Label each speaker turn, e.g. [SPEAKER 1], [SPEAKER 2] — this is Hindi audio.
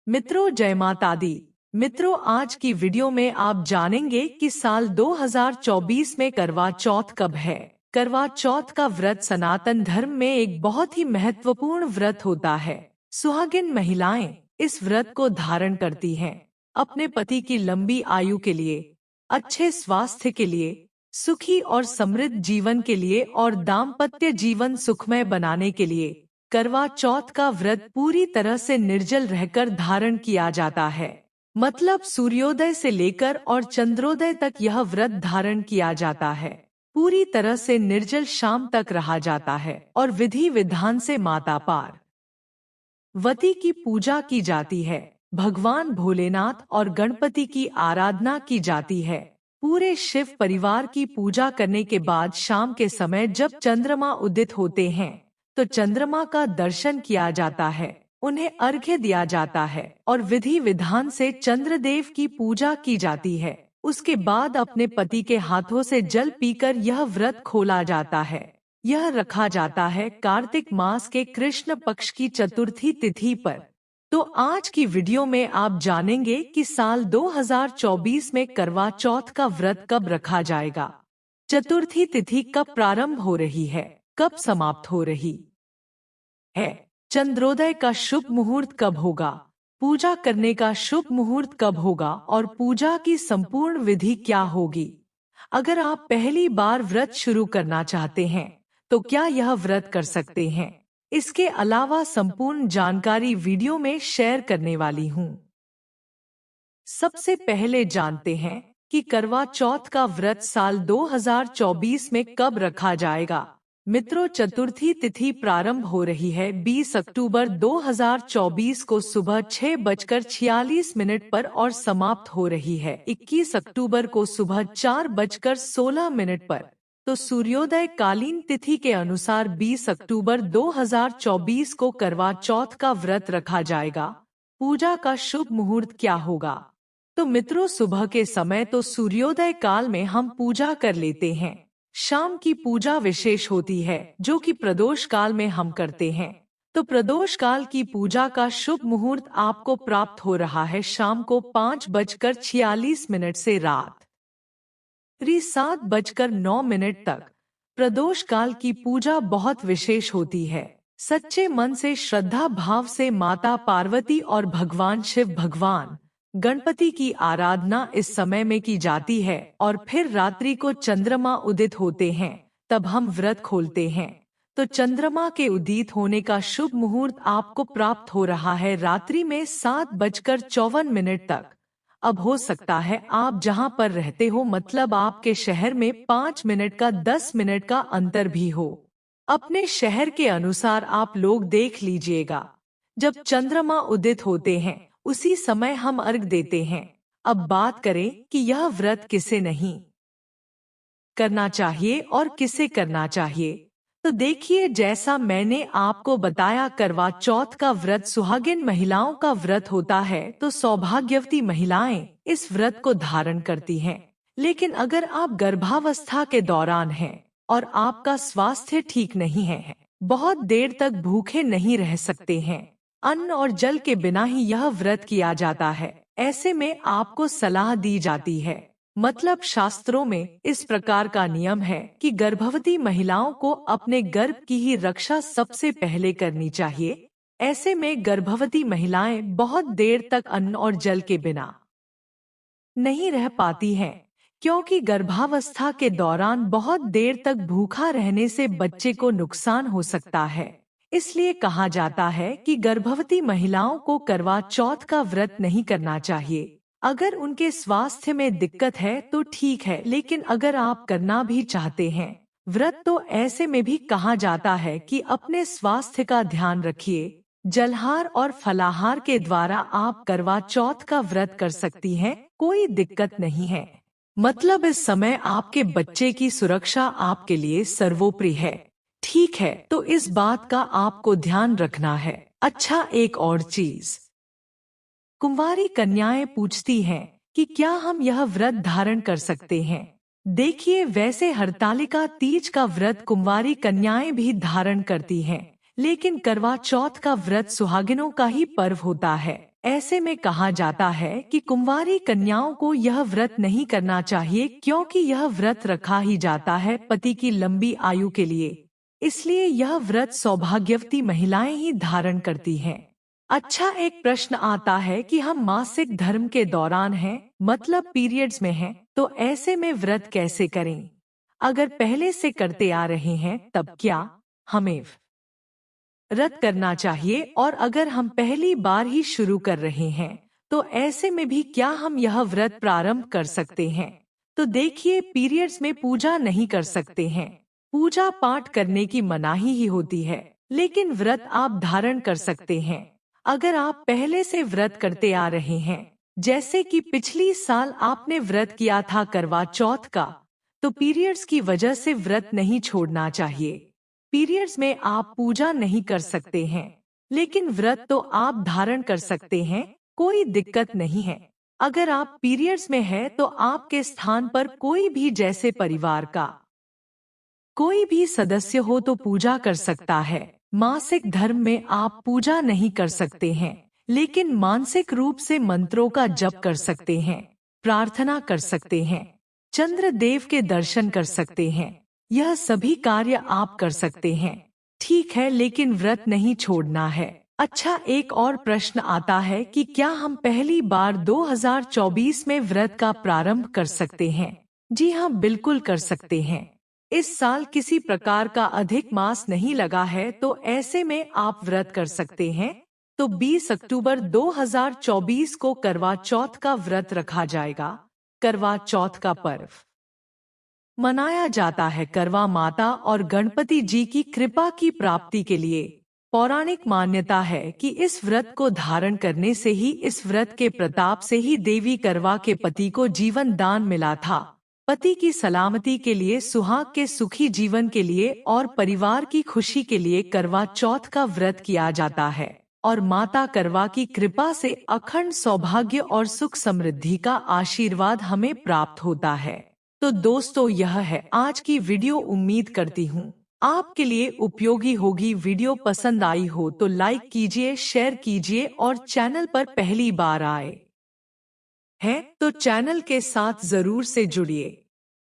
[SPEAKER 1] मित्रों, जय माता दी। मित्रों, आज की वीडियो में आप जानेंगे कि साल 2024 में करवा चौथ कब है। करवा चौथ का व्रत सनातन धर्म में एक बहुत ही महत्वपूर्ण व्रत होता है। सुहागिन महिलाएं इस व्रत को धारण करती हैं अपने पति की लंबी आयु के लिए, अच्छे स्वास्थ्य के लिए, सुखी और समृद्ध जीवन के लिए और दाम्पत्य जीवन सुखमय बनाने के लिए। करवा चौथ का व्रत पूरी तरह से निर्जल रहकर धारण किया जाता है। मतलब सूर्योदय से लेकर और चंद्रोदय तक यह व्रत धारण किया जाता है। पूरी तरह से निर्जल शाम तक रहा जाता है और विधि विधान से माता पार्वती की पूजा की जाती है। भगवान भोलेनाथ और गणपति की आराधना की जाती है। पूरे शिव परिवार की पूजा करने के बाद शाम के समय जब चंद्रमा उदित होते हैं तो चंद्रमा का दर्शन किया जाता है, उन्हें अर्घ्य दिया जाता है और विधि विधान से चंद्रदेव की पूजा की जाती है। उसके बाद अपने पति के हाथों से जल पीकर यह व्रत खोला जाता है। यह रखा जाता है कार्तिक मास के कृष्ण पक्ष की चतुर्थी तिथि पर। तो आज की वीडियो में आप जानेंगे कि साल 2024 में करवा चौथ का व्रत कब रखा जाएगा, चतुर्थी तिथि कब प्रारंभ हो रही है, कब समाप्त हो रही है, चंद्रोदय का शुभ मुहूर्त कब होगा, पूजा करने का शुभ मुहूर्त कब होगा और पूजा की संपूर्ण विधि क्या होगी। अगर आप पहली बार व्रत शुरू करना चाहते हैं तो क्या यह व्रत कर सकते हैं। इसके अलावा संपूर्ण जानकारी वीडियो में शेयर करने वाली हूँ। सबसे पहले जानते हैं कि करवा चौथ का व्रत साल 2024 में कब रखा जाएगा। मित्रों, चतुर्थी तिथि प्रारंभ हो रही है 20 अक्टूबर 2024 को सुबह 6:46 पर और समाप्त हो रही है 21 अक्टूबर को सुबह 4:16 पर। तो सूर्योदय कालीन तिथि के अनुसार 20 अक्टूबर 2024 को करवा चौथ का व्रत रखा जाएगा। पूजा का शुभ मुहूर्त क्या होगा। तो मित्रों, सुबह के समय तो सूर्योदय काल में हम पूजा कर लेते हैं। शाम की पूजा विशेष होती है जो कि प्रदोष काल में हम करते हैं। तो प्रदोष काल की पूजा का शुभ मुहूर्त आपको प्राप्त हो रहा है शाम को 5:46 से रात 7:09 तक। प्रदोष काल की पूजा बहुत विशेष होती है। सच्चे मन से श्रद्धा भाव से माता पार्वती और भगवान शिव भगवान गणपति की आराधना इस समय में की जाती है और फिर रात्रि को चंद्रमा उदित होते हैं तब हम व्रत खोलते हैं। तो चंद्रमा के उदित होने का शुभ मुहूर्त आपको प्राप्त हो रहा है रात्रि में 7:54 तक। अब हो सकता है आप जहां पर रहते हो, मतलब आपके शहर में 5 मिनट का 10 मिनट का अंतर भी हो। अपने शहर के अनुसार आप लोग देख लीजिएगा। जब चंद्रमा उदित होते हैं उसी समय हम अर्घ देते हैं। अब बात करें कि यह व्रत किसे नहीं करना चाहिए और किसे करना चाहिए। तो देखिए, जैसा मैंने आपको बताया, करवा चौथ का व्रत सुहागिन महिलाओं का व्रत होता है। तो सौभाग्यवती महिलाएं इस व्रत को धारण करती हैं। लेकिन अगर आप गर्भावस्था के दौरान हैं और आपका स्वास्थ्य ठीक नहीं है, बहुत देर तक भूखे नहीं रह सकते हैं, अन्न और जल के बिना ही यह व्रत किया जाता है, ऐसे में आपको सलाह दी जाती है, मतलब शास्त्रों में इस प्रकार का नियम है कि गर्भवती महिलाओं को अपने गर्भ की ही रक्षा सबसे पहले करनी चाहिए। ऐसे में गर्भवती महिलाएं बहुत देर तक अन्न और जल के बिना नहीं रह पाती हैं, क्योंकि गर्भावस्था के दौरान बहुत देर तक भूखा रहने से बच्चे को नुकसान हो सकता है। इसलिए कहा जाता है कि गर्भवती महिलाओं को करवा चौथ का व्रत नहीं करना चाहिए। अगर उनके स्वास्थ्य में दिक्कत है तो ठीक है, लेकिन अगर आप करना भी चाहते हैं व्रत, तो ऐसे में भी कहा जाता है कि अपने स्वास्थ्य का ध्यान रखिए। जलहार और फलाहार के द्वारा आप करवा चौथ का व्रत कर सकती हैं, कोई दिक्कत नहीं है। मतलब इस समय आपके बच्चे की सुरक्षा आपके लिए सर्वोपरि है। ठीक है, तो इस बात का आपको ध्यान रखना है। अच्छा, एक और चीज, कुंवारी कन्याएं पूछती हैं कि क्या हम यह व्रत धारण कर सकते हैं। देखिए, वैसे हरतालिका तीज का व्रत कुंवारी कन्याएं भी धारण करती हैं, लेकिन करवा चौथ का व्रत सुहागिनों का ही पर्व होता है। ऐसे में कहा जाता है कि कुंवारी कन्याओं को यह व्रत नहीं करना चाहिए, क्योंकि यह व्रत रखा ही जाता है पति की लंबी आयु के लिए। इसलिए यह व्रत सौभाग्यवती महिलाएं ही धारण करती हैं। अच्छा, एक प्रश्न आता है कि हम मासिक धर्म के दौरान हैं, मतलब पीरियड्स में हैं, तो ऐसे में व्रत कैसे करें? अगर पहले से करते आ रहे हैं तब क्या हमें व्रत करना चाहिए, और अगर हम पहली बार ही शुरू कर रहे हैं तो ऐसे में भी क्या हम यह व्रत प्रारंभ कर सकते हैं? तो देखिए, पीरियड्स में पूजा नहीं कर सकते हैं। पूजा पाठ करने की मनाही ही होती है, लेकिन व्रत आप धारण कर सकते हैं। अगर आप पहले से व्रत करते आ रहे हैं, जैसे कि पिछली साल आपने व्रत किया था करवा चौथ का, तो पीरियड्स की वजह से व्रत नहीं छोड़ना चाहिए। पीरियड्स में आप पूजा नहीं कर सकते हैं, लेकिन व्रत तो आप धारण कर सकते हैं, कोई दिक्कत नहीं है। अगर आप पीरियड्स में हैं तो आपके स्थान पर कोई भी, जैसे परिवार का कोई भी सदस्य हो, तो पूजा कर सकता है। मासिक धर्म में आप पूजा नहीं कर सकते हैं, लेकिन मानसिक रूप से मंत्रों का जप कर सकते हैं, प्रार्थना कर सकते हैं, चंद्र देव के दर्शन कर सकते हैं। यह सभी कार्य आप कर सकते हैं, ठीक है, लेकिन व्रत नहीं छोड़ना है। अच्छा, एक और प्रश्न आता है कि क्या हम पहली बार 2024 में व्रत का प्रारंभ कर सकते हैं? जी हाँ, बिल्कुल कर सकते हैं। इस साल किसी प्रकार का अधिक मास नहीं लगा है, तो ऐसे में आप व्रत कर सकते हैं। तो 20 अक्टूबर 2024 को करवा चौथ का व्रत रखा जाएगा। करवा चौथ का पर्व मनाया जाता है करवा माता और गणपति जी की कृपा की प्राप्ति के लिए। पौराणिक मान्यता है कि इस व्रत को धारण करने से ही, इस व्रत के प्रताप से ही देवी करवा के पति को जीवन दान मिला था। पति की सलामती के लिए, सुहाग के सुखी जीवन के लिए और परिवार की खुशी के लिए करवा चौथ का व्रत किया जाता है, और माता करवा की कृपा से अखंड सौभाग्य और सुख समृद्धि का आशीर्वाद हमें प्राप्त होता है। तो दोस्तों, यह है आज की वीडियो। उम्मीद करती हूँ आपके लिए उपयोगी होगी। वीडियो पसंद आई हो तो लाइक कीजिए, शेयर कीजिए, और चैनल पर पहली बार आए हैं तो चैनल के साथ जरूर से जुड़िए।